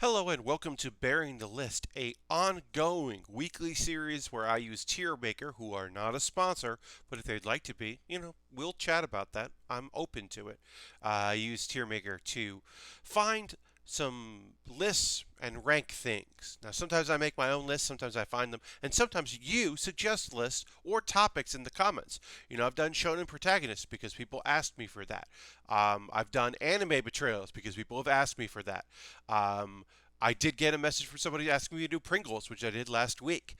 Hello and welcome to Baring the List, a ongoing weekly series where I use Tier Maker, who are not a sponsor, but if they'd like to be, we'll chat about that. I'm open to it. I use Tier Maker to find some lists and rank things. Now, sometimes I make my own lists, sometimes I find them, and sometimes you suggest lists or topics in the comments. I've done shonen protagonists because people asked me for that. I've done anime betrayals because people have asked me for that. I did get a message from somebody asking me to do Pringles, which I did last week.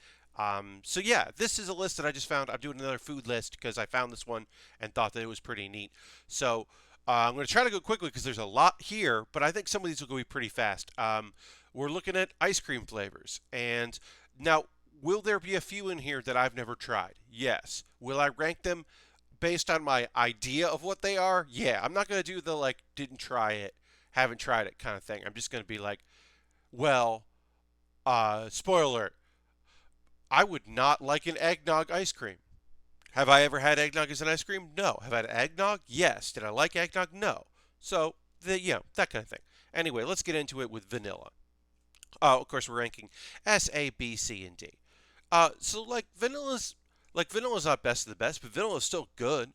So yeah, this is a list that I just found. I'm doing another food list because I found this one and thought that it was pretty neat. So I'm going to try to go quickly because there's a lot here, but I think some of these will go pretty fast. We're looking at ice cream flavors, and now will there be a few in here that I've never tried? Yes. Will I rank them based on my idea of what they are? Yeah. I'm not going to do the like didn't try it, haven't tried it kind of thing. I'm just going to be like, well, spoiler alert, I would not like an eggnog ice cream. Have I ever had eggnog as an ice cream? No. Have I had eggnog? Yes. Did I like eggnog? No. So, that kind of thing. Anyway, let's get into it with vanilla. Of course, we're ranking S, A, B, C, and D. So vanilla's not best of the best, but vanilla is still good.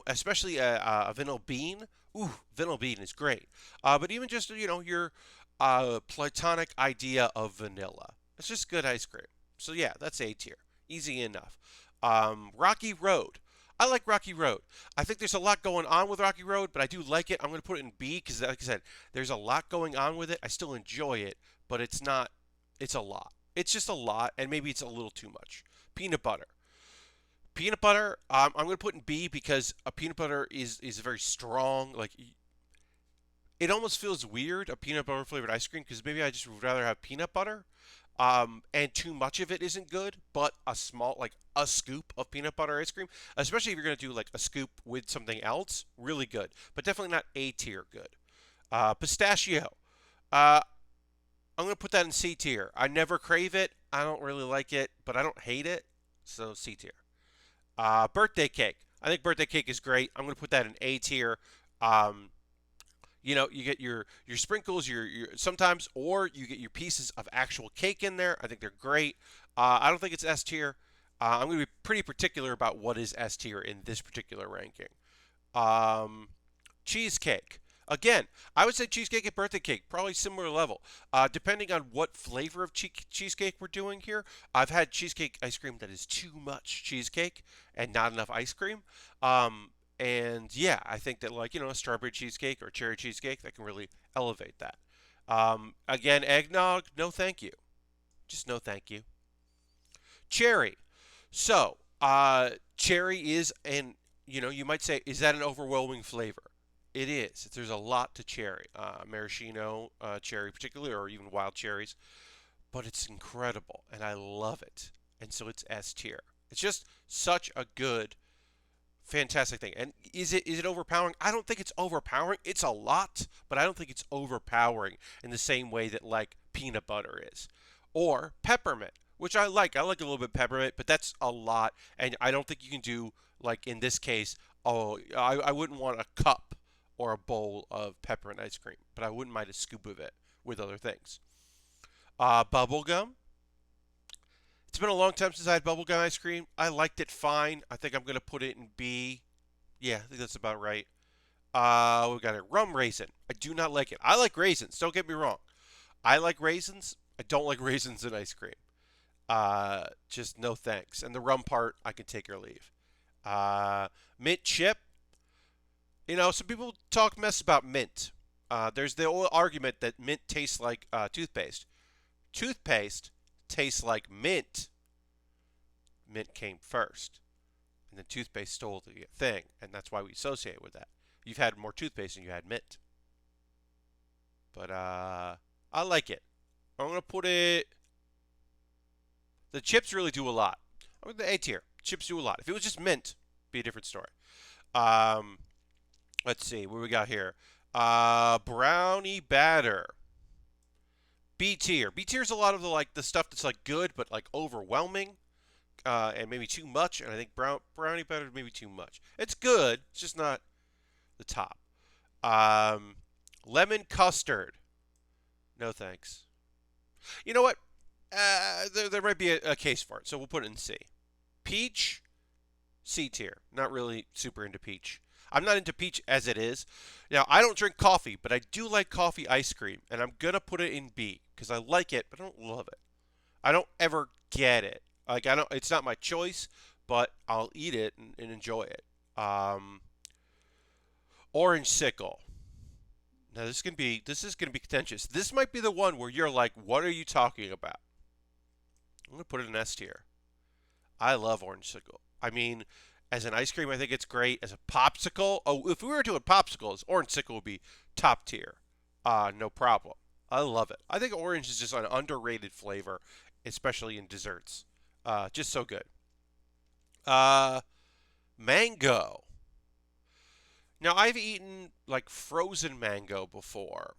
Especially a vanilla bean. Ooh, vanilla bean is great. But even just your platonic idea of vanilla, it's just good ice cream. So yeah, that's A tier, easy enough. Rocky Road. I like Rocky Road. I think there's a lot going on with Rocky Road, but I do like it. I'm going to put it in B because, like I said, there's a lot going on with it. I still enjoy it, but it's not. It's a lot. It's just a lot, and maybe it's a little too much. Peanut butter. Peanut butter. I'm going to put in B because a peanut butter is very strong. Like it almost feels weird a peanut butter flavored ice cream because maybe I just would rather have peanut butter. And too much of it isn't good, but a scoop of peanut butter ice cream, especially if you're going to do like a scoop with something else, really good, but definitely not A tier good. Pistachio. Uh, I'm going to put that in C tier. I never crave it. I don't really like it, but I don't hate it. So C tier. Birthday cake. I think birthday cake is great. I'm going to put that in A tier. Um, you get your sprinkles, your sometimes, or you get your pieces of actual cake in there. I think they're great. I don't think it's S tier. I'm going to be pretty particular about what is S tier in this particular ranking. Um, Cheesecake. Again, I would say cheesecake and birthday cake, probably similar level. Depending on what flavor of cheesecake we're doing here, I've had cheesecake ice cream that is too much cheesecake and not enough ice cream. And yeah, I think that a strawberry cheesecake or cherry cheesecake that can really elevate that. Again, eggnog, no thank you. Just no thank you. Cherry. So, cherry is you might say, is that an overwhelming flavor? It is. There's a lot to cherry. Maraschino cherry, particularly, or even wild cherries. But it's incredible, and I love it. And so it's S tier. It's just such a good, fantastic thing. And is it overpowering? I don't think it's overpowering. It's a lot, but I don't think it's overpowering in the same way that like peanut butter is. Or peppermint, which I like. I like a little bit of peppermint, but that's a lot, and I don't think you can do like in this case. Oh, I wouldn't want a cup or a bowl of peppermint ice cream, but I wouldn't mind a scoop of it with other things. Bubble gum. It's been a long time since I had bubblegum ice cream. I liked it fine. I think I'm going to put it in B. Yeah, I think that's about right. We got a rum raisin. I do not like it. I like raisins. Don't get me wrong. I like raisins. I don't like raisins in ice cream. Just no thanks. And the rum part, I can take or leave. Mint chip. Some people talk mess about mint. There's the old argument that mint tastes like toothpaste. Toothpaste tastes like mint. Mint came first, and then toothpaste stole the thing, and that's why we associate with that. You've had more toothpaste than you had mint, but I like it. I'm gonna put it. The chips really do a lot. I'm with the A tier. Chips do a lot. If it was just mint, it'd be a different story. Um, let's see what we got here. Brownie batter. B tier. B tier is a lot of the stuff that's like good but like overwhelming, and maybe too much. And I think brownie batter maybe too much. It's good. It's just not the top. Um, Lemon custard. No thanks. You know what? There might be a case for it, so we'll put it in C. Peach, C tier. Not really super into peach. I'm not into peach as it is. Now, I don't drink coffee, but I do like coffee ice cream, and I'm going to put it in B because I like it, but I don't love it. I don't ever get it. Like I don't it's not my choice, but I'll eat it and enjoy it. Um, Orange Sickle. Now this is gonna be contentious. This might be the one where you're like, what are you talking about? I'm gonna put it in S tier. I love orange sickle. I mean, as an ice cream, I think it's great. As a popsicle, oh, if we were doing popsicles, orange sickle would be top tier. No problem. I love it. I think orange is just an underrated flavor, especially in desserts. Just so good. Uh, Mango. Now I've eaten like frozen mango before.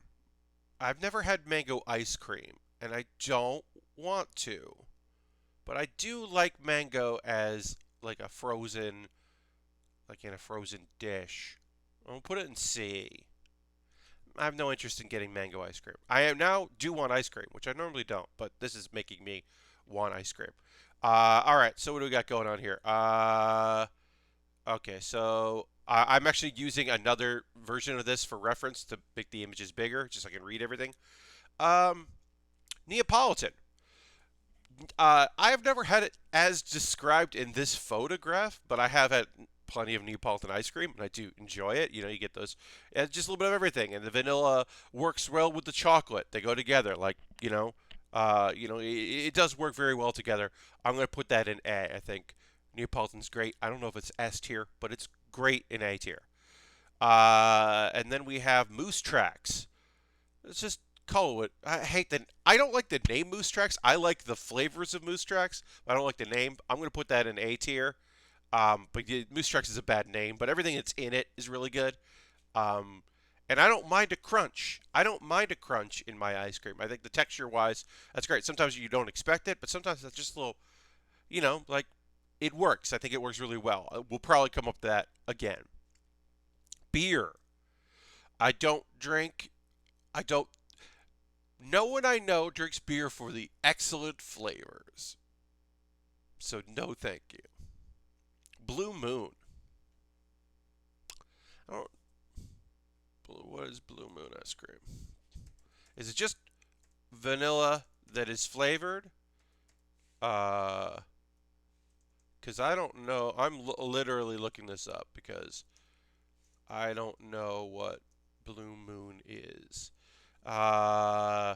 I've never had mango ice cream, and I don't want to. But I do like mango as like a frozen, like in a frozen dish. I'll put it in C. I have no interest in getting mango ice cream. I now do want ice cream, which I normally don't, but this is making me want ice cream. All right, so what do we got going on here? Okay, so I'm actually using another version of this for reference to make the images bigger, just so I can read everything. Um, Neapolitan. I have never had it as described in this photograph, but I have had plenty of Neapolitan ice cream, and I do enjoy it. You know, you get those, just a little bit of everything, and the vanilla works well with the chocolate. They go together, like it does work very well together. I'm going to put that in A. I think Neapolitan's great. I don't know if it's S tier, but it's great in A tier. And then we have Moose Tracks. It's just call it. I don't like the name Moose Tracks. I like the flavors of Moose Tracks. But I don't like the name. I'm gonna put that in A tier. But Moose Tracks is a bad name. But everything that's in it is really good. Um, and I don't mind a crunch. I don't mind a crunch in my ice cream. I think the texture wise, that's great. Sometimes you don't expect it, but sometimes it's just a little, like it works. I think it works really well. We'll probably come up to that again. Beer. I don't drink. I don't No one I know drinks beer for the excellent flavors. So no thank you. Blue Moon. I don't what is Blue Moon ice cream? Is it just vanilla that is flavored? Uh cuz I don't know. I'm literally looking this up because I don't know what Blue Moon is. Uh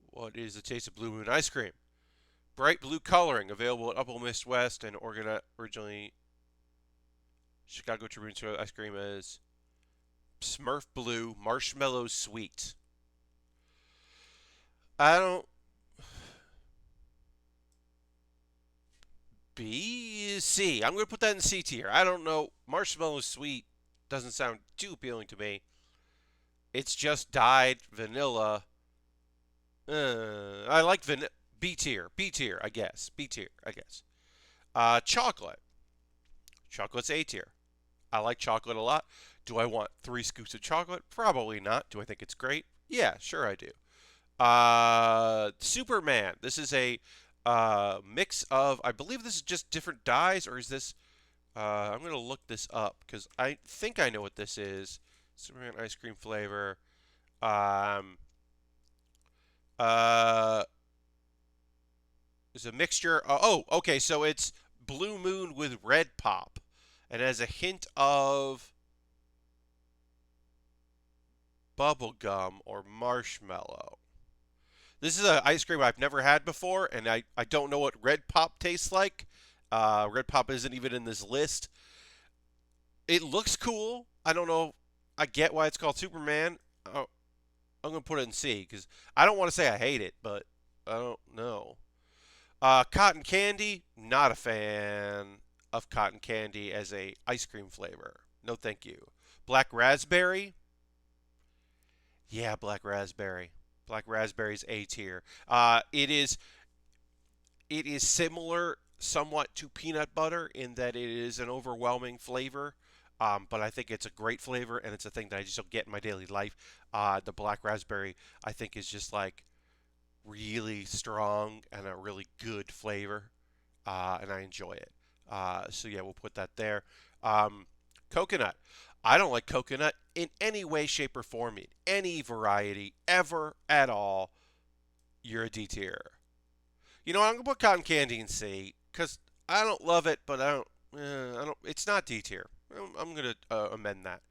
what is the taste of Blue Moon ice cream? Bright blue coloring available at Upper Mist West and originally Chicago Tribune ice cream is Smurf Blue Marshmallow Sweet. I don't. B C. I'm gonna put that in C tier. I don't know. Marshmallow Sweet doesn't sound too appealing to me. It's just dyed vanilla. I like vanilla. B tier. B tier. I guess. B tier. I guess. Chocolate. Chocolate's A tier. I like chocolate a lot. Do I want 3 scoops of chocolate? Probably not. Do I think it's great? Yeah, sure I do. Superman. This is a mix of, I believe this is just different dyes, or is this, I'm going to look this up because I think I know what this is. Superman ice cream flavor. Um, uh, it's a mixture. Okay, so it's Blue Moon with Red Pop. And has a hint of bubblegum or marshmallow. This is an ice cream I've never had before, and I don't know what Red Pop tastes like. Red Pop isn't even in this list. It looks cool. I don't know. I get why it's called Superman. I'm going to put it in C because I don't want to say I hate it, but I don't know. Cotton candy, not a fan of cotton candy as a ice cream flavor. No, thank you. Black raspberry, yeah, black raspberry. Black raspberry's A tier. It is similar somewhat to peanut butter in that it is an overwhelming flavor. But I think it's a great flavor and it's a thing that I just don't get in my daily life. The black raspberry, I think, is just like really strong and a really good flavor, and I enjoy it. So yeah, we'll put that there. Um, Coconut. I don't like coconut in any way, shape, or form, in any variety, ever, at all. You're a D tier. You know, I'm gonna put cotton candy in C because I don't love it, but I don't. I don't. It's not D tier. I'm gonna amend that.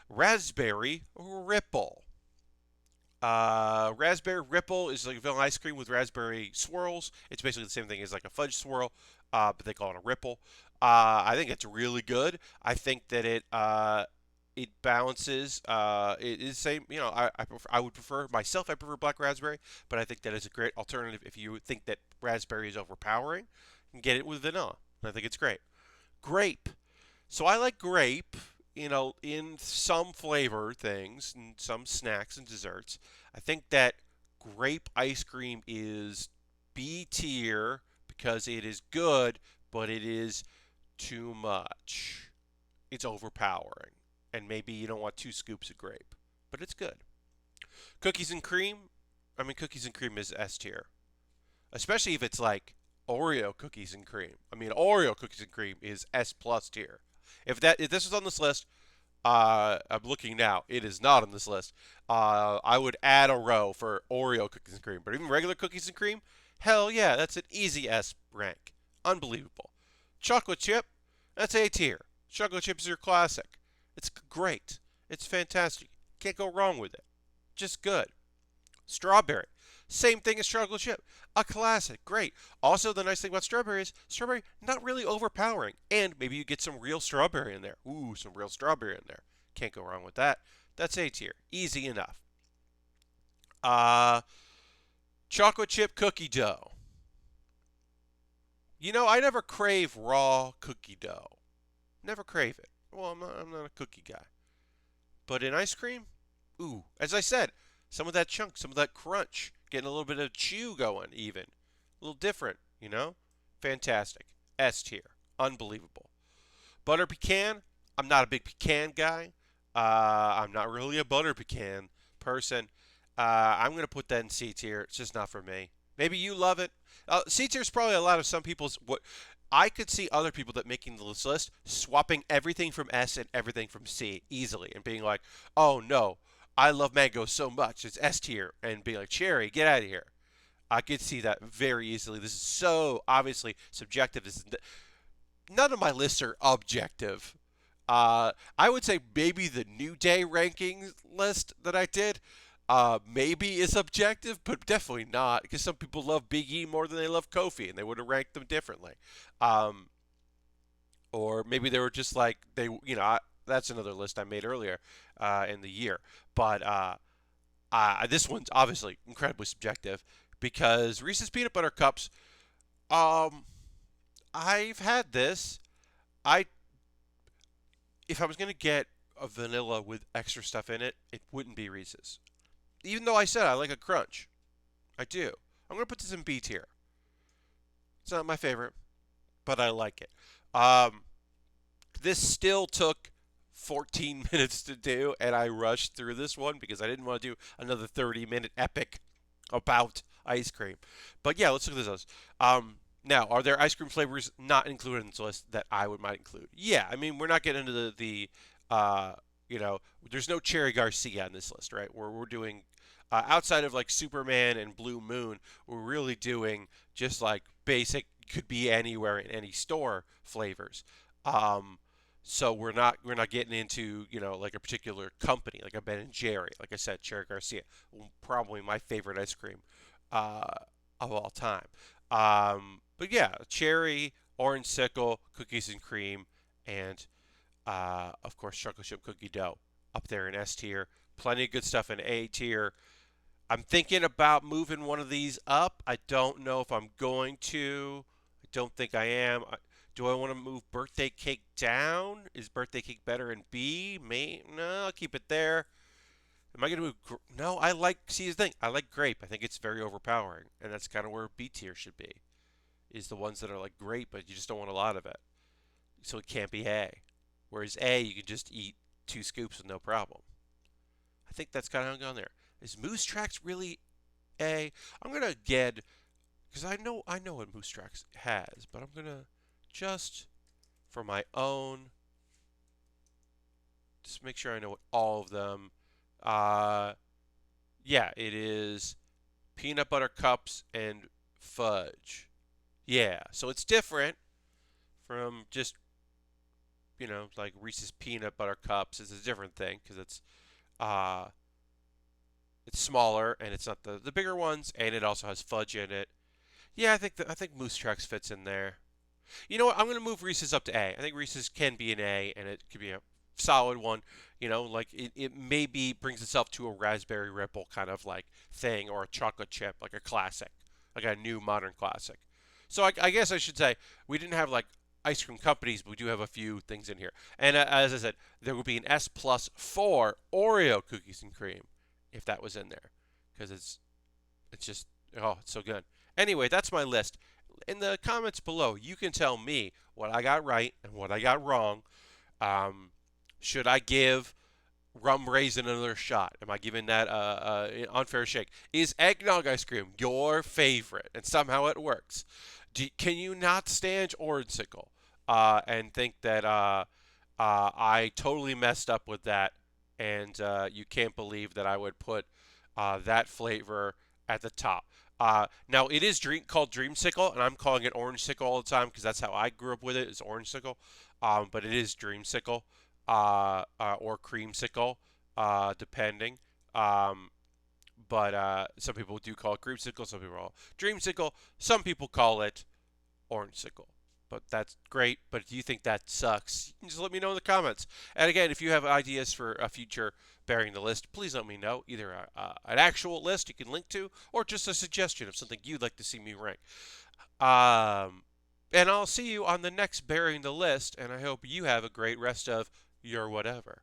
Raspberry Ripple. Raspberry Ripple is like vanilla ice cream with raspberry swirls. It's basically the same thing as like a fudge swirl, but they call it a ripple. I think it's really good. I think that it balances. It is same. You know, I would prefer myself. I prefer black raspberry, but I think that is a great alternative if you think that raspberry is overpowering. You can get it with vanilla. I think it's great. Grape. So I like grape, in some flavor things and some snacks and desserts. I think that grape ice cream is B tier because it is good, but it is too much. It's overpowering. And maybe you don't want 2 scoops of grape, but it's good. Cookies and cream. I mean, cookies and cream is S tier, especially if it's like Oreo cookies and cream. I mean, Oreo cookies and cream is S plus tier. If this was on this list, I'm looking now. It is not on this list. I would add a row for Oreo cookies and cream, but even regular cookies and cream, hell yeah, that's an easy S rank. Unbelievable. Chocolate chip, that's A tier. Chocolate chips are your classic. It's great. It's fantastic. Can't go wrong with it. Just good. Strawberry. Same thing as chocolate chip. A classic. Great. Also, the nice thing about strawberry is strawberry not really overpowering. And maybe you get some real strawberry in there. Ooh, some real strawberry in there. Can't go wrong with that. That's A tier. Easy enough. Uh, Chocolate chip cookie dough. You know, I never crave raw cookie dough. Never crave it. Well, I'm not a cookie guy. But in ice cream, ooh, as I said, some of that chunk, some of that crunch, getting a little bit of chew going, even. A little different, you know? Fantastic. S tier. Unbelievable. Butter pecan, I'm not a big pecan guy. I'm not really a butter pecan person. I'm going to put that in C tier. It's just not for me. Maybe you love it. C tier is probably a lot of some people's. What I could see other people that making this list swapping everything from S and everything from C easily and being like, oh no, I love mango so much. It's S tier. And being like, cherry, get out of here. I could see that very easily. This is so obviously subjective. None of my lists are objective. I would say maybe the New Day rankings list that I did maybe is objective, but definitely not because some people love Big E more than they love Kofi, and they would have ranked them differently. Um, or maybe they were just like that's another list I made earlier in the year. But this one's obviously incredibly subjective because Reese's peanut butter cups. Um, I've had this. I If I was gonna get a vanilla with extra stuff in it, it wouldn't be Reese's. Even though I said I like a crunch, I do. I'm gonna put this in B tier. It's not my favorite, but I like it. Um, this still took 14 minutes to do, and I rushed through this one because I didn't want to do another 30-minute epic about ice cream. But yeah, let's look at this list. Now, are there ice cream flavors not included in this list that I might include? Yeah, I mean, we're not getting into the uh, there's no Cherry Garcia on this list, right? We're doing outside of like Superman and Blue Moon, we're really doing just like basic, could be anywhere in any store flavors. Um, so we're not getting into like a particular company, like a Ben and Jerry. Like I said, Cherry Garcia, probably my favorite ice cream uh, of all time. But yeah, cherry, orange sickle, cookies and cream, and of course chocolate chip cookie dough up there in S tier. Plenty of good stuff in A tier. I'm thinking about moving one of these up. I don't know if I'm going to. I don't think I am. Do I want to move birthday cake down? Is birthday cake better in B? No, I'll keep it there. Am I going to move? No, I like. See, the thing. I like grape. I think it's very overpowering, and that's kind of where B tier should be. Is the ones that are like grape, but you just don't want a lot of it, so it can't be A. Whereas A, you can just eat 2 scoops with no problem. I think that's kind of hung on there. Is Moose Tracks really A? I'm gonna get because I know what Moose Tracks has, but I'm gonna just for my own just make sure I know what all of them. Uh, yeah, it is peanut butter cups and fudge. Yeah, so it's different from just like Reese's peanut butter cups. It's a different thing because uh it's smaller and it's not the bigger ones, and it also has fudge in it. Yeah, I think Moose Tracks fits in there. You know what? I'm gonna move Reese's up to A. I think Reese's can be an A, and it could be a solid one. Like it maybe brings itself to a raspberry ripple kind of like thing, or a chocolate chip, like a classic, like a new modern classic. So I guess I should say we didn't have like ice cream companies, but we do have a few things in here. And as I said, there would be an S plus for Oreo cookies and cream if that was in there, because it's just it's so good. Anyway, that's my list. In the comments below, you can tell me what I got right and what I got wrong. Um, should I give rum raisin another shot? Am I giving that an unfair shake? Is eggnog ice cream your favorite? And somehow it works. Can you not stand orange sickle and think that I totally messed up with that, and you can't believe that I would put that flavor at the top? Now it is called Dreamsicle, and I'm calling it Orange Sickle all the time because that's how I grew up with it. Is Orange Sickle, but it is Dreamsicle or Creamsicle, depending. Um, but some people do call it Creamsicle, some people call it Dreamsicle, some people call it Orange Sickle. But that's great. But if you think that sucks, you can just let me know in the comments. And again, if you have ideas for a future Baring the List, please let me know. Either an actual list you can link to, or just a suggestion of something you'd like to see me rank. And I'll see you on the next Baring the List, and I hope you have a great rest of your whatever.